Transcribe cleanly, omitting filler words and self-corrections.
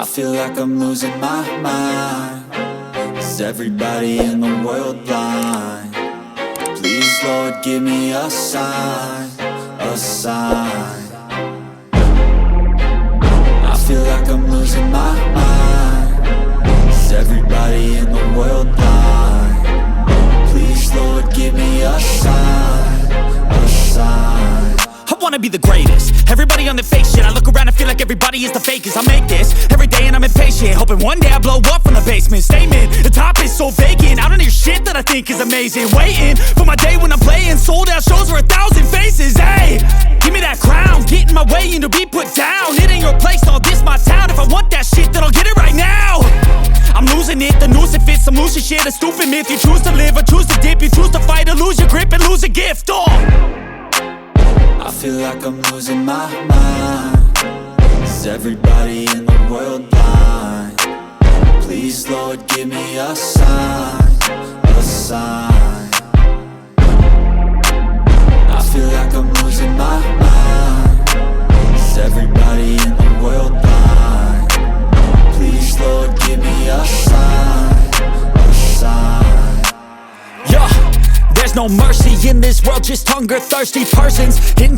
I feel like I'm losing my mind. Is everybody in the world blind? Please, Lord, give me a sign, a sign. I feel like I'm losing my mind. Is everybody in the world blind? Please, Lord, give me a sign, a sign. I wanna be the greatest. Everybody on the fake shit. I look around and feel like everybody is the fakest. I make this every day and I'm impatient, hoping one day I blow up from the basement. Statement, the top is so vacant. I don't hear shit that I think is amazing. Waiting for my day when I'm playing sold out shows for 1,000 faces. Hey, give me that crown, get in my way and to be put down. It ain't your place, all this my town. If I want that shit, then I'll get it right now. I'm losing it, the noose it fits. I'm losing shit, a stupid myth. You choose to live or choose to dip. You choose to fight or lose your grip and lose a gift. I feel like I'm losing my mind. Is everybody in the world blind? Please, Lord, give me a sign, a sign. I feel like I'm losing my mind. Is everybody in the world blind? Please, Lord, give me a sign, a sign. Yeah, there's no mercy in this world, just hunger-thirsty persons hitting